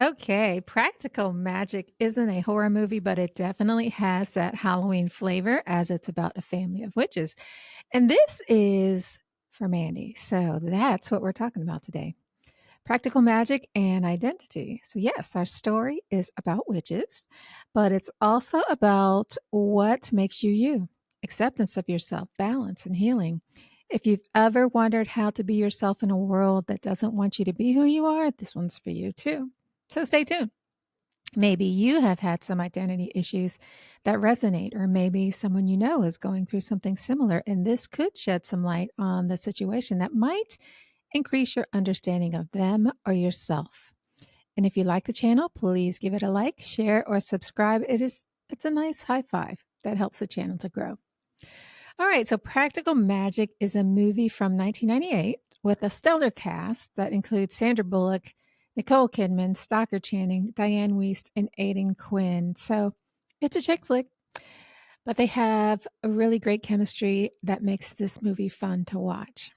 Okay, Practical Magic isn't a horror movie, but it definitely has that Halloween flavor as it's about a family of witches. And this is for Mandy. So that's what we're talking about today. Practical magic and identity. So, yes, our story is about witches, but it's also about what makes you you, acceptance of yourself, balance, and healing. If you've ever wondered how to be yourself in a world that doesn't want you to be who you are, this one's for you too. So, stay tuned. Maybe you have had some identity issues that resonate, or maybe someone you know is going through something similar, and this could shed some light on the situation that might increase your understanding of them or yourself. And if you like the channel, please give it a like, share, or subscribe. It's a nice high five that helps the channel to grow. All right, so Practical Magic is a movie from 1998 with a stellar cast that includes Sandra Bullock, Nicole Kidman, Stockard Channing, Diane Wiest, and Aidan Quinn. So it's a chick flick, but they have a really great chemistry that makes this movie fun to watch.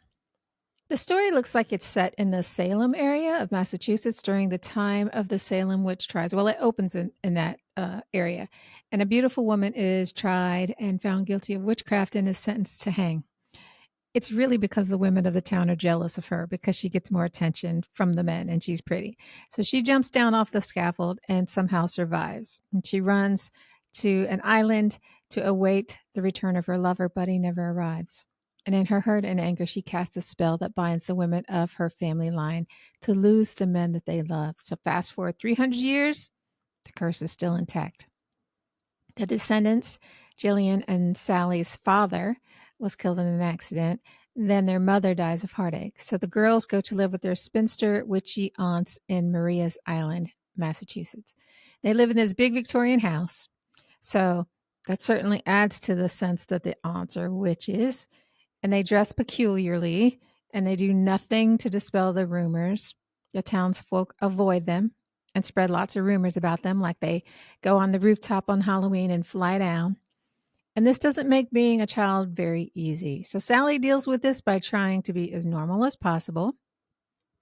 The story looks like it's set in the Salem area of Massachusetts during the time of the Salem witch trials. Well, it opens in that area. And a beautiful woman is tried and found guilty of witchcraft and is sentenced to hang. It's really because the women of the town are jealous of her because she gets more attention from the men and she's pretty. So she jumps down off the scaffold and somehow survives. And she runs to an island to await the return of her lover, but he never arrives. And in her hurt and anger, she casts a spell that binds the women of her family line to lose the men that they love. So fast forward 300 years, the curse is still intact. The descendants, Jillian and Sally's father, was killed in an accident. Then their mother dies of heartache. So the girls go to live with their spinster, witchy aunts in Maria's Island, Massachusetts. They live in this big Victorian house. So that certainly adds to the sense that the aunts are witches, and they dress peculiarly, and they do nothing to dispel the rumors. The townsfolk avoid them and spread lots of rumors about them, like they go on the rooftop on Halloween and fly down. And this doesn't make being a child very easy. So Sally deals with this by trying to be as normal as possible.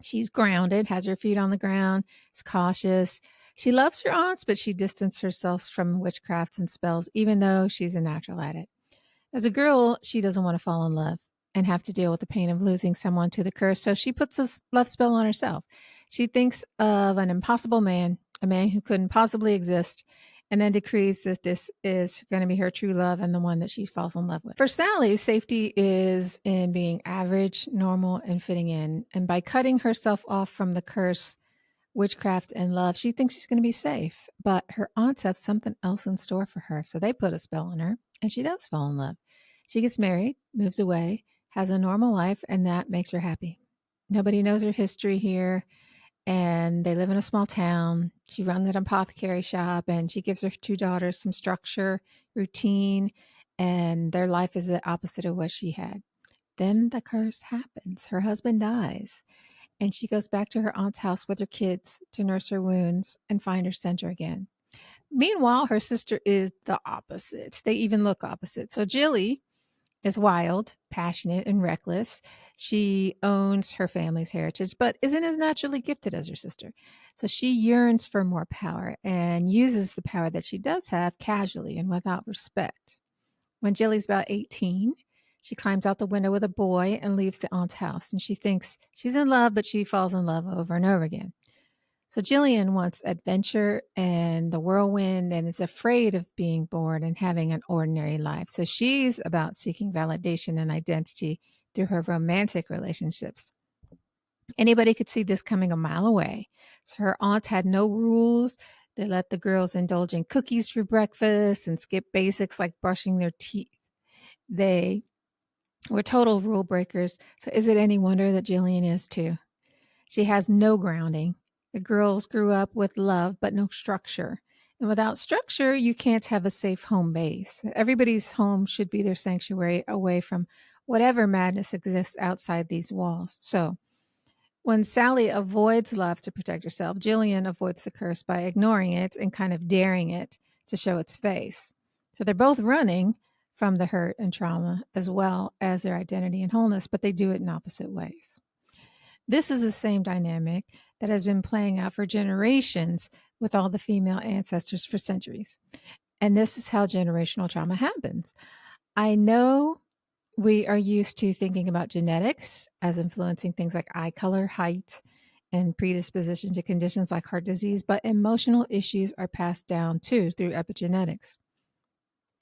She's grounded, has her feet on the ground, is cautious. She loves her aunts, but she distances herself from witchcraft and spells, even though she's a natural at it. As a girl, she doesn't want to fall in love and have to deal with the pain of losing someone to the curse, so she puts a love spell on herself. She thinks of an impossible man, a man who couldn't possibly exist, and then decrees that this is going to be her true love and the one that she falls in love with. For Sally, safety is in being average, normal, and fitting in. And by cutting herself off from the curse, witchcraft, and love, she thinks she's going to be safe. But her aunts have something else in store for her, so they put a spell on her, and she does fall in love. She gets married, moves away, has a normal life, and that makes her happy. Nobody knows her history here, and they live in a small town. She runs an apothecary shop, and she gives her two daughters some structure, routine, and their life is the opposite of what she had. Then the curse happens. Her husband dies, and she goes back to her aunt's house with her kids to nurse her wounds and find her center again. Meanwhile, her sister is the opposite. They even look opposite. So Jilly is wild, passionate, and reckless. She owns her family's heritage, but isn't as naturally gifted as her sister. So she yearns for more power and uses the power that she does have casually and without respect. When Jilly's about 18, she climbs out the window with a boy and leaves the aunt's house. And she thinks she's in love, but she falls in love over and over again. So Jillian wants adventure and the whirlwind and is afraid of being bored and having an ordinary life. So she's about seeking validation and identity through her romantic relationships. Anybody could see this coming a mile away. So her aunts had no rules. They let the girls indulge in cookies for breakfast and skip basics like brushing their teeth. They were total rule breakers. So is it any wonder that Jillian is too? She has no grounding. The girls grew up with love, but no structure. And without structure, you can't have a safe home base. Everybody's home should be their sanctuary away from whatever madness exists outside these walls. So when Sally avoids love to protect herself, Jillian avoids the curse by ignoring it and kind of daring it to show its face. So they're both running from the hurt and trauma as well as their identity and wholeness, but they do it in opposite ways. This is the same dynamic that has been playing out for generations with all the female ancestors for centuries. And this is how generational trauma happens. I know we are used to thinking about genetics as influencing things like eye color, height, and predisposition to conditions like heart disease, but emotional issues are passed down too through epigenetics.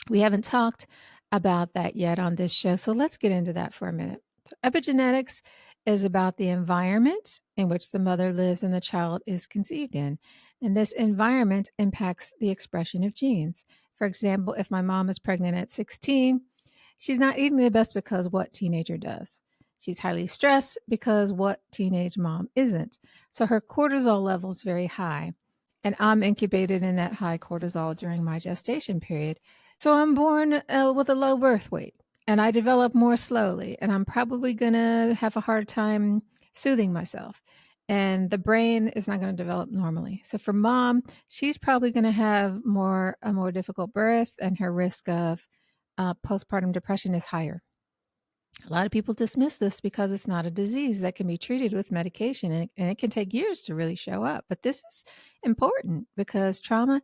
We haven't talked about that yet on this show, so let's get into that for a minute. So epigenetics is about the environment in which the mother lives and the child is conceived in. And this environment impacts the expression of genes. For example, if my mom is pregnant at 16, she's not eating the best because what teenager does? She's highly stressed because what teenage mom isn't? So her cortisol level is very high. And I'm incubated in that high cortisol during my gestation period. So I'm born with a low birth weight and I develop more slowly. And I'm probably going to have a hard time soothing myself. And the brain is not going to develop normally. So for mom, she's probably going to have a more difficult birth, and her risk of postpartum depression is higher. A lot of people dismiss this because it's not a disease that can be treated with medication, and it can take years to really show up. But this is important because trauma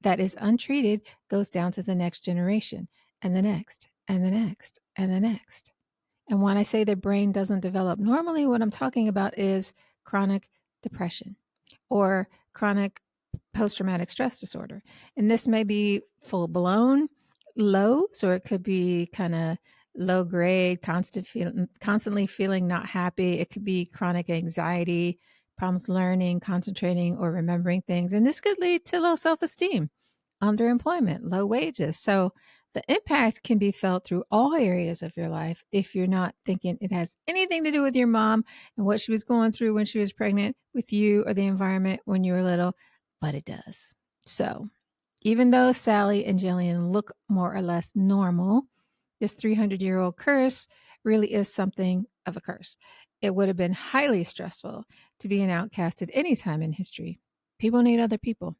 that is untreated goes down to the next generation and the next and the next and the next. And when I say the brain doesn't develop normally, what I'm talking about is chronic depression or chronic post traumatic stress disorder. And this may be full blown lows, or it could be kind of low grade, constantly feeling not happy. It could be chronic anxiety, problems learning, concentrating, or remembering things. And this could lead to low self esteem, underemployment, low wages. So the impact can be felt through all areas of your life if you're not thinking it has anything to do with your mom and what she was going through when she was pregnant with you or the environment when you were little, but it does. So even though Sally and Jillian look more or less normal, this 300-year-old curse really is something of a curse. It would have been highly stressful to be an outcast at any time in history. People need other people.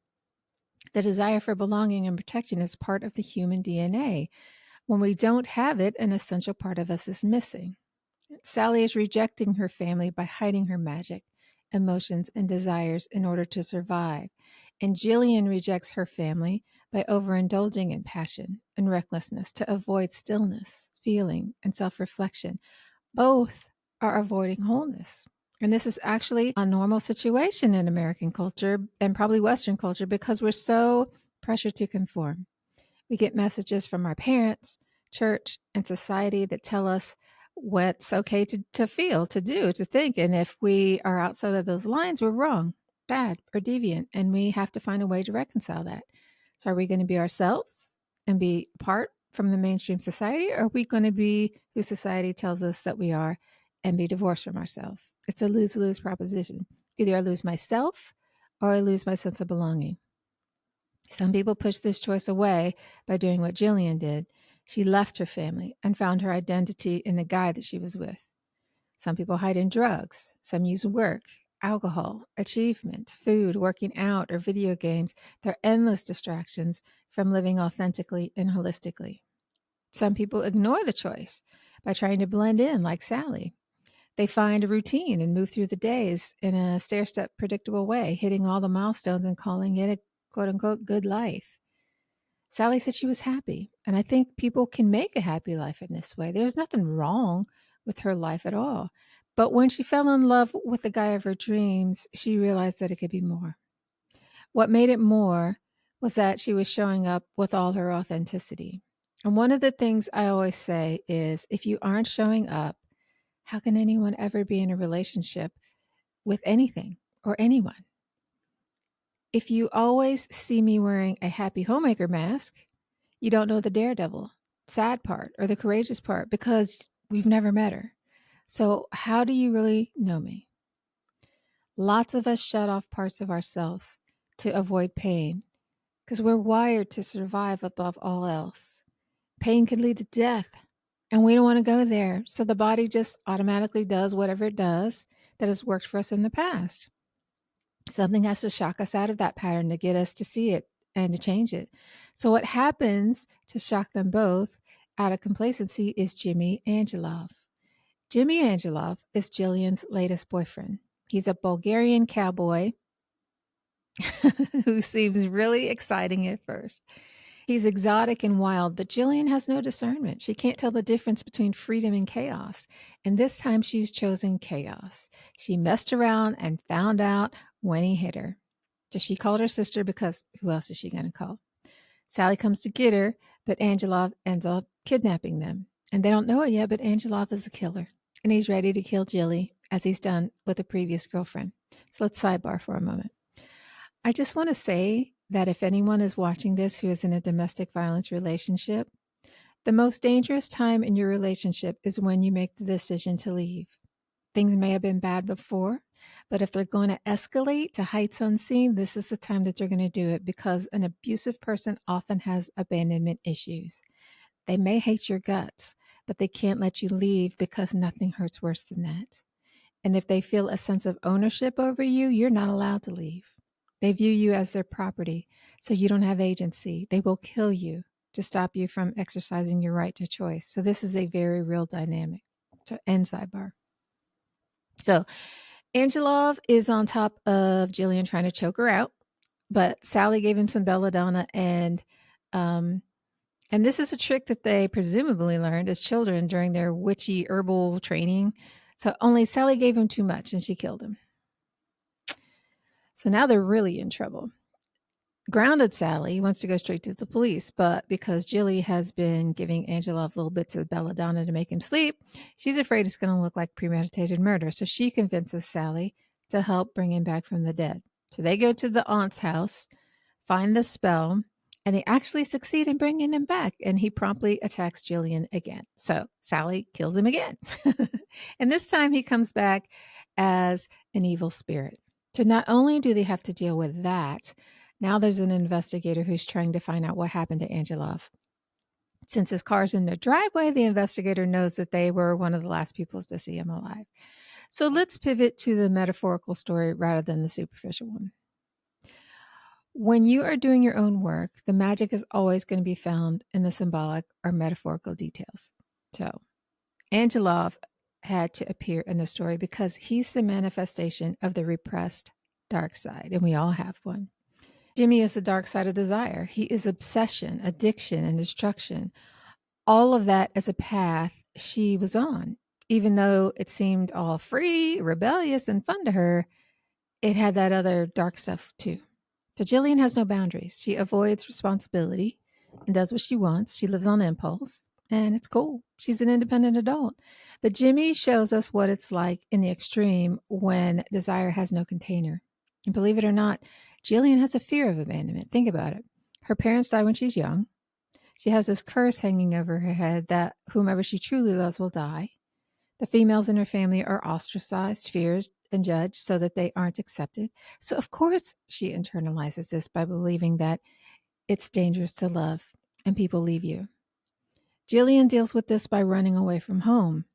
The desire for belonging and protection is part of the human DNA. When we don't have it, an essential part of us is missing. Sally is rejecting her family by hiding her magic, emotions, and desires in order to survive. And Jillian rejects her family by overindulging in passion and recklessness to avoid stillness, feeling, and self reflection. Both are avoiding wholeness. And this is actually a normal situation in American culture and probably Western culture because we're so pressured to conform. We get messages from our parents, church, and society that tell us what's okay to feel, to do, to think. And if we are outside of those lines, we're wrong, bad, or deviant. And we have to find a way to reconcile that. So, are we going to be ourselves and be apart from the mainstream society? Or are we going to be who society tells us that we are and be divorced from ourselves? It's a lose lose proposition. Either I lose myself or I lose my sense of belonging. Some people push this choice away by doing what Jillian did. She left her family and found her identity in the guy that she was with. Some people hide in drugs. Some use work, alcohol, achievement, food, working out, or video games. They're endless distractions from living authentically and holistically. Some people ignore the choice by trying to blend in, like Sally. They find a routine and move through the days in a stair step, predictable way, hitting all the milestones and calling it a quote unquote good life. Sally said she was happy. And I think people can make a happy life in this way. There's nothing wrong with her life at all. But when she fell in love with the guy of her dreams, she realized that it could be more. What made it more was that she was showing up with all her authenticity. And one of the things I always say is if you aren't showing up, how can anyone ever be in a relationship with anything or anyone? If you always see me wearing a happy homemaker mask, you don't know the daredevil, sad part, or the courageous part because we've never met her. So, how do you really know me? Lots of us shut off parts of ourselves to avoid pain because we're wired to survive above all else. Pain could lead to death, and we don't want to go there. So, the body just automatically does whatever it does that has worked for us in the past. Something has to shock us out of that pattern to get us to see it and to change it. So, what happens to shock them both out of complacency is Jimmy Angelov. Jimmy Angelov is Jillian's latest boyfriend. He's a Bulgarian cowboy who seems really exciting at first. He's exotic and wild, but Jillian has no discernment. She can't tell the difference between freedom and chaos. And this time she's chosen chaos. She messed around and found out when he hit her. So she called her sister because who else is she going to call? Sally comes to get her, but Angelov ends up kidnapping them. And they don't know it yet, but Angelov is a killer. And he's ready to kill Jilly, as he's done with a previous girlfriend. So let's sidebar for a moment. I just want to say that if anyone is watching this who is in a domestic violence relationship, the most dangerous time in your relationship is when you make the decision to leave. Things may have been bad before, but if they're going to escalate to heights unseen, this is the time that they're going to do it because an abusive person often has abandonment issues. They may hate your guts, but they can't let you leave because nothing hurts worse than that. And if they feel a sense of ownership over you, you're not allowed to leave. They view you as their property, so you don't have agency. They will kill you to stop you from exercising your right to choice. So this is a very real dynamic. To end sidebar. So Angelov is on top of Jillian trying to choke her out, but Sally gave him some belladonna and this is a trick that they presumably learned as children during their witchy herbal training. So only Sally gave him too much and she killed him. So now they're really in trouble. Grounded Sally wants to go straight to the police, but because Jilly has been giving Angelov little bits of belladonna to make him sleep, she's afraid it's going to look like premeditated murder. So she convinces Sally to help bring him back from the dead. So they go to the aunt's house, find the spell, and they actually succeed in bringing him back. And he promptly attacks Jillian again. So Sally kills him again. And this time he comes back as an evil spirit. So not only do they have to deal with that, now there's an investigator who's trying to find out what happened to Angelov. Since his car's in the driveway, the investigator knows that they were one of the last people to see him alive. So let's pivot to the metaphorical story rather than the superficial one. When you are doing your own work, the magic is always going to be found in the symbolic or metaphorical details. So Angelov had to appear in the story because he's the manifestation of the repressed dark side, and we all have one. Jimmy is the dark side of desire. He is obsession, addiction, and destruction. All of that as a path she was on. Even though it seemed all free, rebellious, and fun to her, it had that other dark stuff too. So Jillian has no boundaries. She avoids responsibility and does what she wants. She lives on impulse, and it's cool. She's an independent adult. But Jimmy shows us what it's like in the extreme when desire has no container. And believe it or not, Jillian has a fear of abandonment. Think about it. Her parents die when she's young. She has this curse hanging over her head that whomever she truly loves will die. The females in her family are ostracized, feared, and judged so that they aren't accepted. So, of course, she internalizes this by believing that it's dangerous to love and people leave you. Jillian deals with this by running away from home.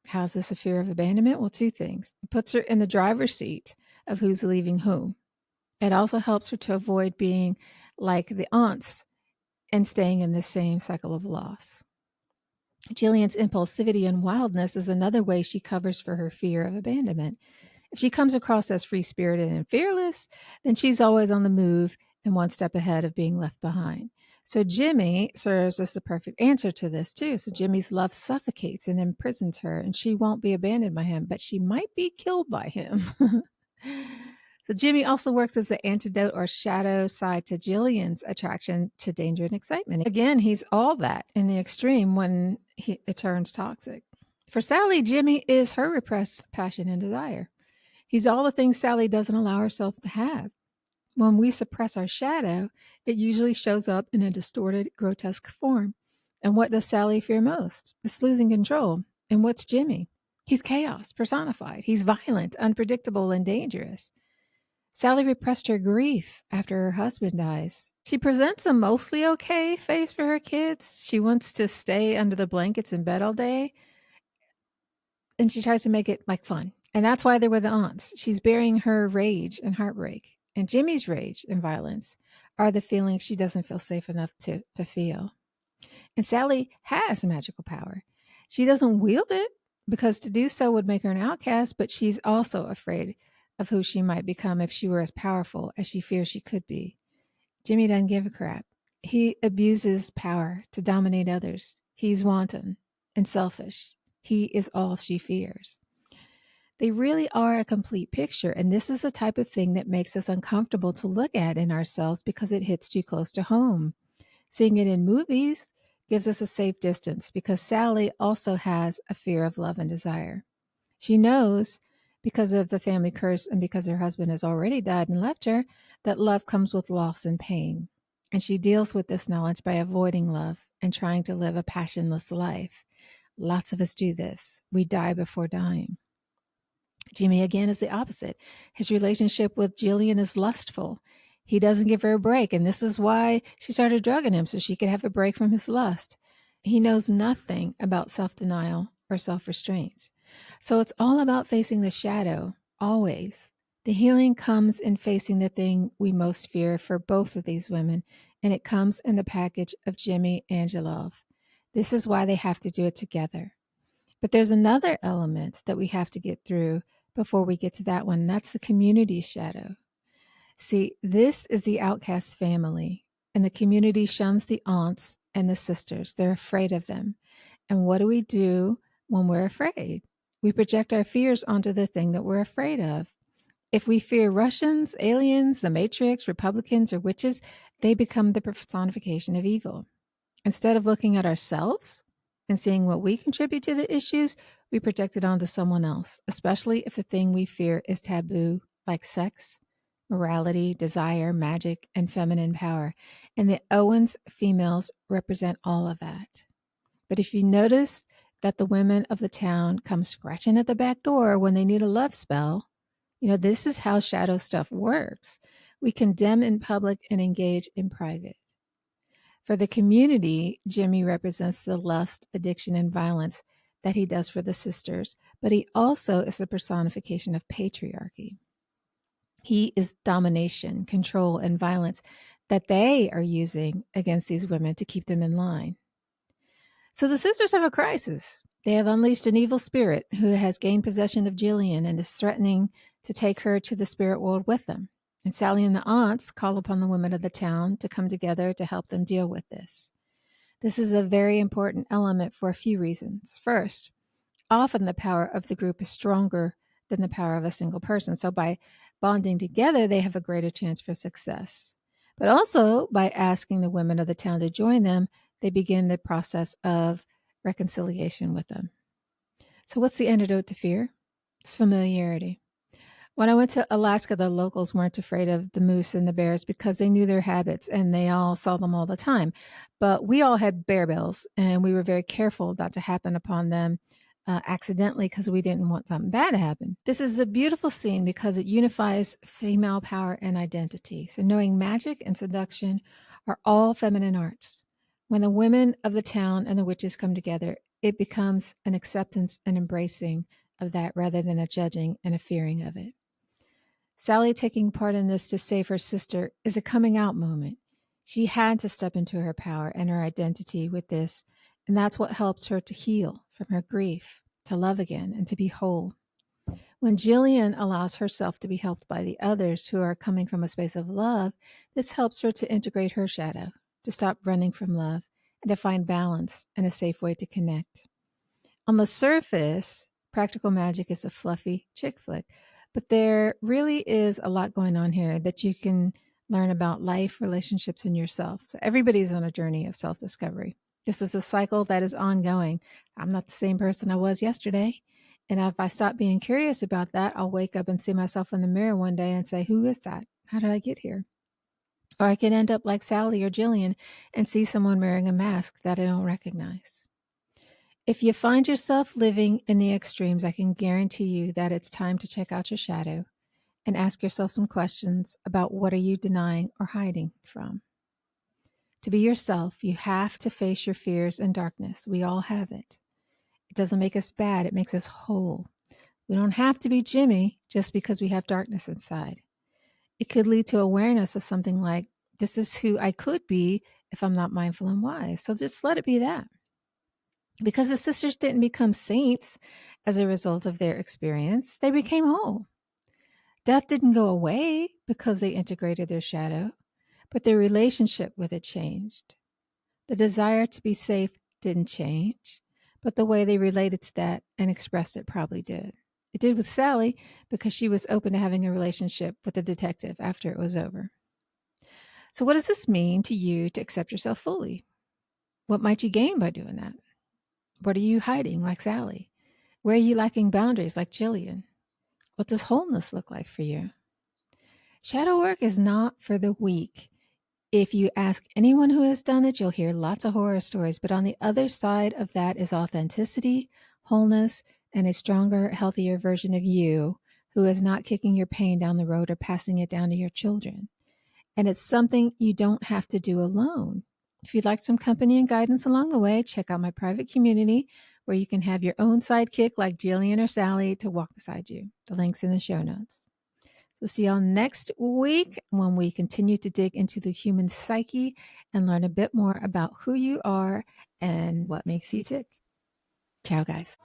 How's this a fear of abandonment? Well, two things. It puts her in the driver's seat of who's leaving whom. It also helps her to avoid being like the aunts and staying in the same cycle of loss. Jillian's impulsivity and wildness is another way she covers for her fear of abandonment. If she comes across as free-spirited and fearless, then she's always on the move and one step ahead of being left behind. So Jimmy serves as the perfect answer to this too. So Jimmy's love suffocates and imprisons her, and she won't be abandoned by him, but she might be killed by him. So Jimmy also works as the antidote or shadow side to Jillian's attraction to danger and excitement. Again, he's all that in the extreme when it turns toxic. For Sally, Jimmy is her repressed passion and desire. He's all the things Sally doesn't allow herself to have. When we suppress our shadow, it usually shows up in a distorted, grotesque form. And what does Sally fear most? It's losing control. And what's Jimmy? He's chaos personified. He's violent, unpredictable, and dangerous. Sally repressed her grief after her husband dies. She presents a mostly okay face for her kids. She wants to stay under the blankets in bed all day. And she tries to make it like fun. And that's why they're with the aunts. She's burying her rage and heartbreak. And Jimmy's rage and violence are the feelings she doesn't feel safe enough to feel. And Sally has magical power. She doesn't wield it, because to do so would make her an outcast, but she's also afraid of who she might become if she were as powerful as she fears she could be. Jimmy doesn't give a crap. He abuses power to dominate others. He's wanton and selfish. He is all she fears. They really are a complete picture, and this is the type of thing that makes us uncomfortable to look at in ourselves because it hits too close to home. Seeing it in movies gives us a safe distance because Sally also has a fear of love and desire. She knows, because of the family curse and because her husband has already died and left her, that love comes with loss and pain. And she deals with this knowledge by avoiding love and trying to live a passionless life. Lots of us do this. We die before dying. Jimmy, again, is the opposite. His relationship with Jillian is lustful. He doesn't give her a break, and this is why she started drugging him so she could have a break from his lust. He knows nothing about self denial or self restraint. So it's all about facing the shadow, always. The healing comes in facing the thing we most fear for both of these women, and it comes in the package of Jimmy Angelov. This is why they have to do it together. But there's another element that we have to get through before we get to that one, and that's the community shadow. See, this is the outcast family, and the community shuns the aunts and the sisters. They're afraid of them. And what do we do when we're afraid? We project our fears onto the thing that we're afraid of. If we fear Russians, aliens, the Matrix, Republicans, or witches, they become the personification of evil. Instead of looking at ourselves and seeing what we contribute to the issues, we project it onto someone else, especially if the thing we fear is taboo, like sex, morality, desire, magic, and feminine power. And the Owens females represent all of that. But if you notice that the women of the town come scratching at the back door when they need a love spell, this is how shadow stuff works. We condemn in public and engage in private. For the community, Jimmy represents the lust, addiction, and violence that he does for the sisters, but he also is the personification of patriarchy. He is domination, control, and violence that they are using against these women to keep them in line. So the sisters have a crisis. They have unleashed an evil spirit who has gained possession of Jillian and is threatening to take her to the spirit world with them. And Sally and the aunts call upon the women of the town to come together to help them deal with this. This is a very important element for a few reasons. First, often the power of the group is stronger than the power of a single person. So by bonding together, they have a greater chance for success. But also by asking the women of the town to join them, they begin the process of reconciliation with them. So what's the antidote to fear? It's familiarity. When I went to Alaska, the locals weren't afraid of the moose and the bears because they knew their habits and they all saw them all the time. But we all had bear bells and we were very careful not to happen upon them accidentally because we didn't want something bad to happen. This is a beautiful scene because it unifies female power and identity. So, knowing magic and seduction are all feminine arts. When the women of the town and the witches come together, it becomes an acceptance and embracing of that rather than a judging and a fearing of it. Sally taking part in this to save her sister is a coming out moment. She had to step into her power and her identity with this, and that's what helps her to heal from her grief, to love again, and to be whole. When Jillian allows herself to be helped by the others who are coming from a space of love, this helps her to integrate her shadow, to stop running from love, and to find balance and a safe way to connect. On the surface, Practical Magic is a fluffy chick flick, but there really is a lot going on here that you can learn about life, relationships, and yourself. So everybody's on a journey of self-discovery. This is a cycle that is ongoing. I'm not the same person I was yesterday. And if I stop being curious about that, I'll wake up and see myself in the mirror one day and say, who is that? How did I get here? Or I could end up like Sally or Jillian and see someone wearing a mask that I don't recognize. If you find yourself living in the extremes, I can guarantee you that it's time to check out your shadow and ask yourself some questions about what are you denying or hiding from. To be yourself, you have to face your fears and darkness. We all have it. It doesn't make us bad, it makes us whole. We don't have to be Jimmy just because we have darkness inside. It could lead to awareness of something like, this is who I could be if I'm not mindful and wise. So just let it be that. Because the sisters didn't become saints as a result of their experience, they became whole. Death didn't go away because they integrated their shadow, but their relationship with it changed. The desire to be safe didn't change, but the way they related to that and expressed it probably did. It did with Sally because she was open to having a relationship with the detective after it was over. So, what does this mean to you to accept yourself fully? What might you gain by doing that? What are you hiding, like Sally? Where are you lacking boundaries, like Jillian? What does wholeness look like for you? Shadow work is not for the weak. If you ask anyone who has done it, you'll hear lots of horror stories. But on the other side of that is authenticity, wholeness, and a stronger, healthier version of you who is not kicking your pain down the road or passing it down to your children. And it's something you don't have to do alone. If you'd like some company and guidance along the way, check out my private community where you can have your own sidekick like Jillian or Sally to walk beside you. The link's in the show notes. So, see y'all next week when we continue to dig into the human psyche and learn a bit more about who you are and what makes you tick. Ciao, guys.